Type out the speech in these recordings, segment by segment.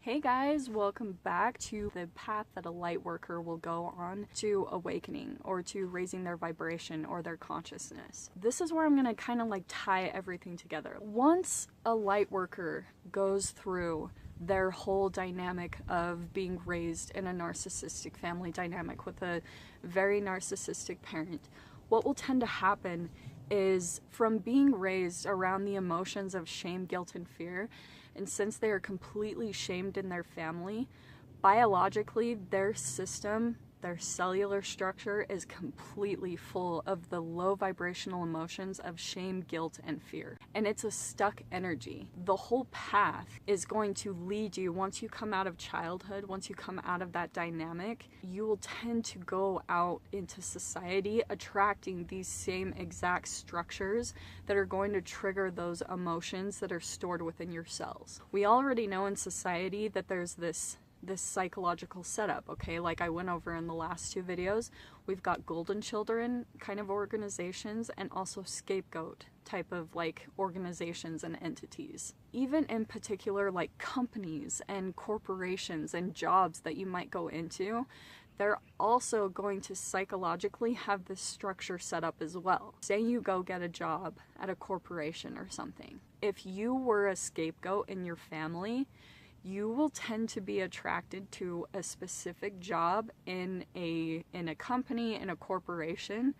Hey guys, welcome back to the path that a light worker will go on to awakening or to raising their vibration or their consciousness. This is where I'm going to kind of like tie everything together. Once a light worker goes through their whole dynamic of being raised in a narcissistic family dynamic with a very narcissistic parent, what will tend to happen is from being raised around the emotions of shame, guilt, and fear, and since they are completely shamed in their family, biologically, their system, their cellular structure is completely full of the low vibrational emotions of shame, guilt, and fear. And it's a stuck energy. The whole path is going to lead you, once you come out of childhood, once you come out of that dynamic, you will tend to go out into society attracting these same exact structures that are going to trigger those emotions that are stored within your cells. We already know in society that there's this psychological setup, okay? Like I went over in the last two videos, we've got golden children kind of organizations and also scapegoat type of like organizations and entities. Even in particular like companies and corporations and jobs that you might go into, they're also going to psychologically have this structure set up as well. Say you go get a job at a corporation or something. If you were a scapegoat in your family, you will tend to be attracted to a specific job in a company, in a corporation,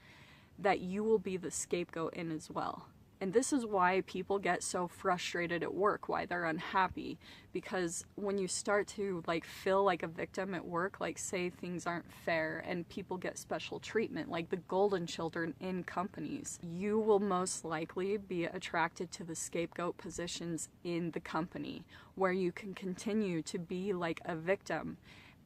that you will be the scapegoat in as well. And this is why people get so frustrated at work, why they're unhappy, because when you start to like feel like a victim at work, like say things aren't fair and people get special treatment, like the golden children in companies, you will most likely be attracted to the scapegoat positions in the company, where you can continue to be like a victim,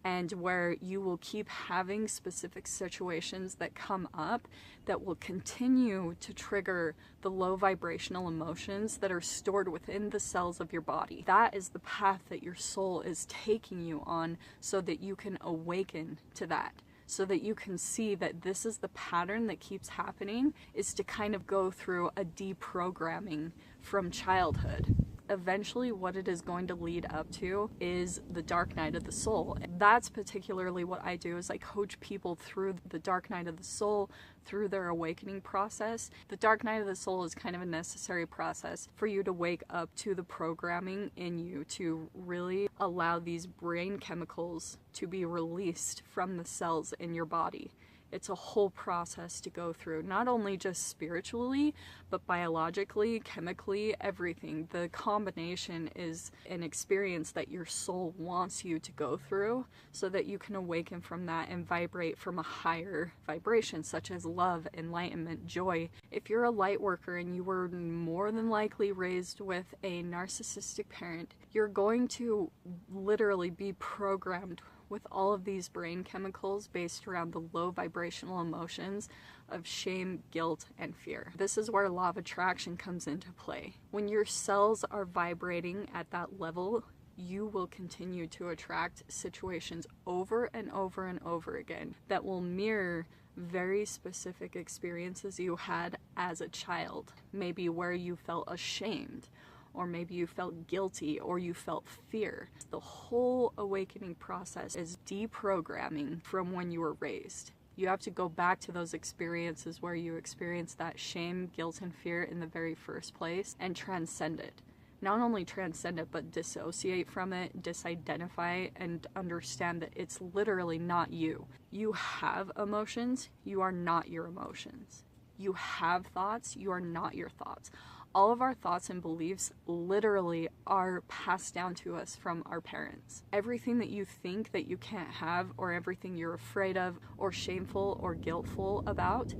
and where you will keep having specific situations that come up that will continue to trigger the low vibrational emotions that are stored within the cells of your body. That is the path that your soul is taking you on, so that you can awaken to that. So that you can see that this is the pattern that keeps happening, is to kind of go through a deprogramming from childhood. Eventually what it is going to lead up to is the dark night of the soul. That's particularly what I do, is I coach people through the dark night of the soul, through their awakening process. The dark night of the soul is kind of a necessary process for you to wake up to the programming in you, to really allow these brain chemicals to be released from the cells in your body. It's a whole process to go through, not only just spiritually, but biologically, chemically, everything. The combination is an experience that your soul wants you to go through, so that you can awaken from that and vibrate from a higher vibration, such as love, enlightenment, joy. If you're a light worker and you were more than likely raised with a narcissistic parent, you're going to literally be programmed with all of these brain chemicals based around the low vibrational emotions of shame, guilt, and fear. This is where law of attraction comes into play. When your cells are vibrating at that level, you will continue to attract situations over and over and over again that will mirror very specific experiences you had as a child. Maybe where you felt ashamed, or maybe you felt guilty, or you felt fear. The whole awakening process is deprogramming from when you were raised. You have to go back to those experiences where you experienced that shame, guilt, and fear in the very first place, and transcend it. Not only transcend it, but dissociate from it, disidentify, and understand that it's literally not you. You have emotions, you are not your emotions. You have thoughts, you are not your thoughts. All of our thoughts and beliefs literally are passed down to us from our parents. Everything that you think that you can't have, or everything you're afraid of, or shameful or guiltful about,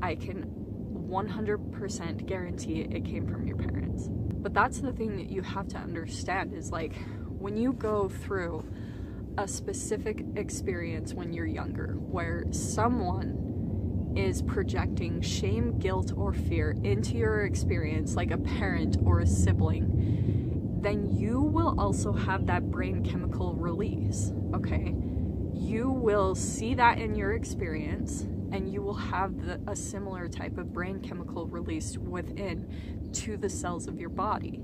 I can 100% guarantee it came from your parents. But that's the thing that you have to understand, is like when you go through a specific experience when you're younger, where someone is projecting shame, guilt, or fear into your experience, like a parent or a sibling, then you will also have that brain chemical release, okay? You will see that in your experience, and you will have a similar type of brain chemical released within to the cells of your body.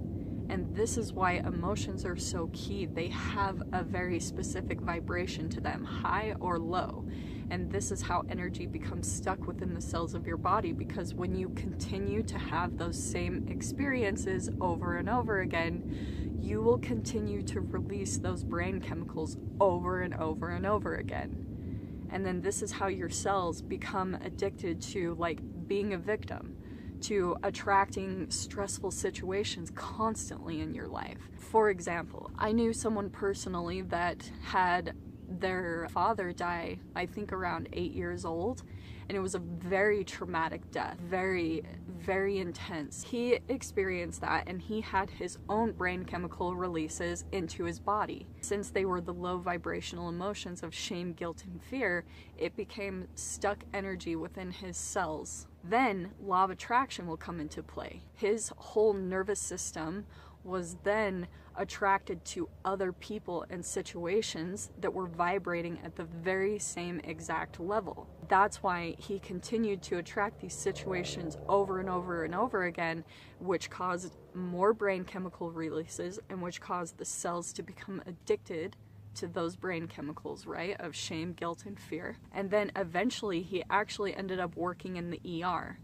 And this is why emotions are so key. They have a very specific vibration to them, high or low. And this is how energy becomes stuck within the cells of your body, because when you continue to have those same experiences over and over again, you will continue to release those brain chemicals over and over and over again. And then this is how your cells become addicted to like being a victim, to attracting stressful situations constantly in your life. For example, I knew someone personally that had their father die, I think around 8 years old, and it was a very traumatic death, very, very intense. He experienced that, and he had his own brain chemical releases into his body. Since they were the low vibrational emotions of shame, guilt, and fear, it became stuck energy within his cells. Then law of attraction will come into play. His whole nervous system was then attracted to other people and situations that were vibrating at the very same exact level. That's why he continued to attract these situations over and over and over again, which caused more brain chemical releases and which caused the cells to become addicted to those brain chemicals, right, of shame, guilt, and fear. And then eventually he actually ended up working in the ER.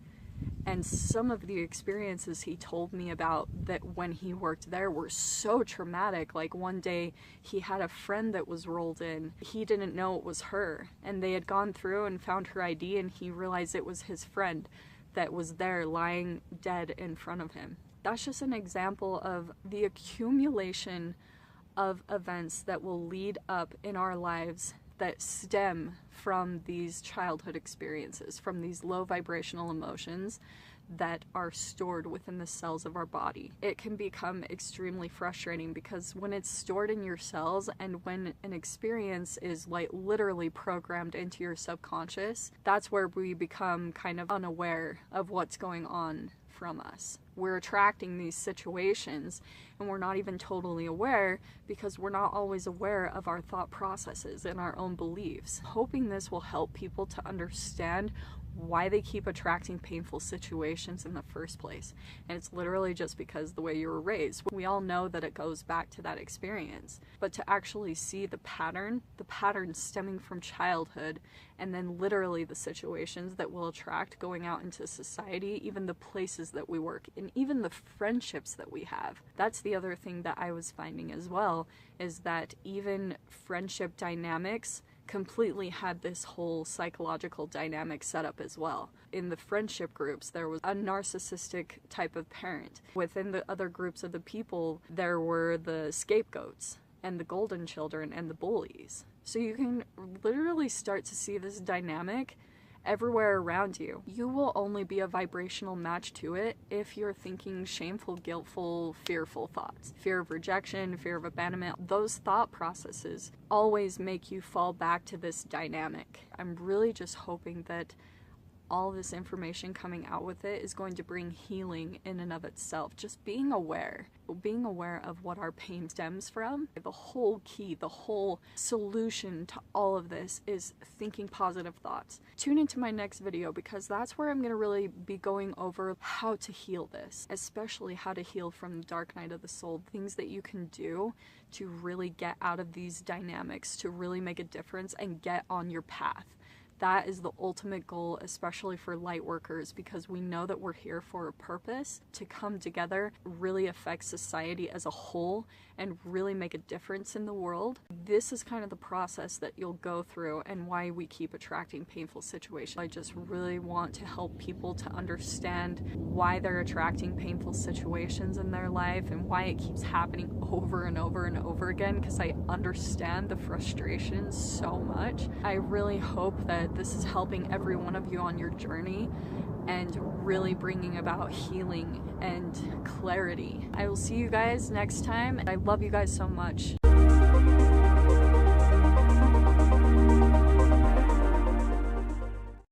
And some of the experiences he told me about that when he worked there were so traumatic. Like one day he had a friend that was rolled in. He didn't know it was her, and they had gone through and found her ID, and he realized it was his friend that was there lying dead in front of him. That's just an example of the accumulation of events that will lead up in our lives that stem from these childhood experiences, from these low vibrational emotions that are stored within the cells of our body. It can become extremely frustrating because when it's stored in your cells and when an experience is like literally programmed into your subconscious, that's where we become kind of unaware of what's going on from us. We're attracting these situations and we're not even totally aware because we're not always aware of our thought processes and our own beliefs. Hoping this will help people to understand why they keep attracting painful situations in the first place. And it's literally just because the way you were raised. We all know that it goes back to that experience, but to actually see the pattern stemming from childhood, and then literally the situations that will attract going out into society, even the places that we work, and even the friendships that we have. That's the other thing that I was finding as well, is that even friendship dynamics completely had this whole psychological dynamic set up as well. In the friendship groups, there was a narcissistic type of parent. Within the other groups of the people, there were the scapegoats and the golden children and the bullies. So you can literally start to see this dynamic everywhere around you. You will only be a vibrational match to it if you're thinking shameful, guiltful, fearful thoughts. Fear of rejection, fear of abandonment, those thought processes always make you fall back to this dynamic. I'm really just hoping that all this information coming out with it is going to bring healing in and of itself. Just being aware of what our pain stems from. The whole key, the whole solution to all of this is thinking positive thoughts. Tune into my next video because that's where I'm going to really be going over how to heal this, especially how to heal from the dark night of the soul, things that you can do to really get out of these dynamics, to really make a difference and get on your path. That is the ultimate goal, especially for light workers, because we know that we're here for a purpose, to come together, really affect society as a whole, and really make a difference in the world. This is kind of the process that you'll go through and why we keep attracting painful situations. I just really want to help people to understand why they're attracting painful situations in their life and why it keeps happening over and over and over again, because I understand the frustration so much. I really hope that this is helping every one of you on your journey and really bringing about healing and clarity. I will see you guys next time. I love you guys so much.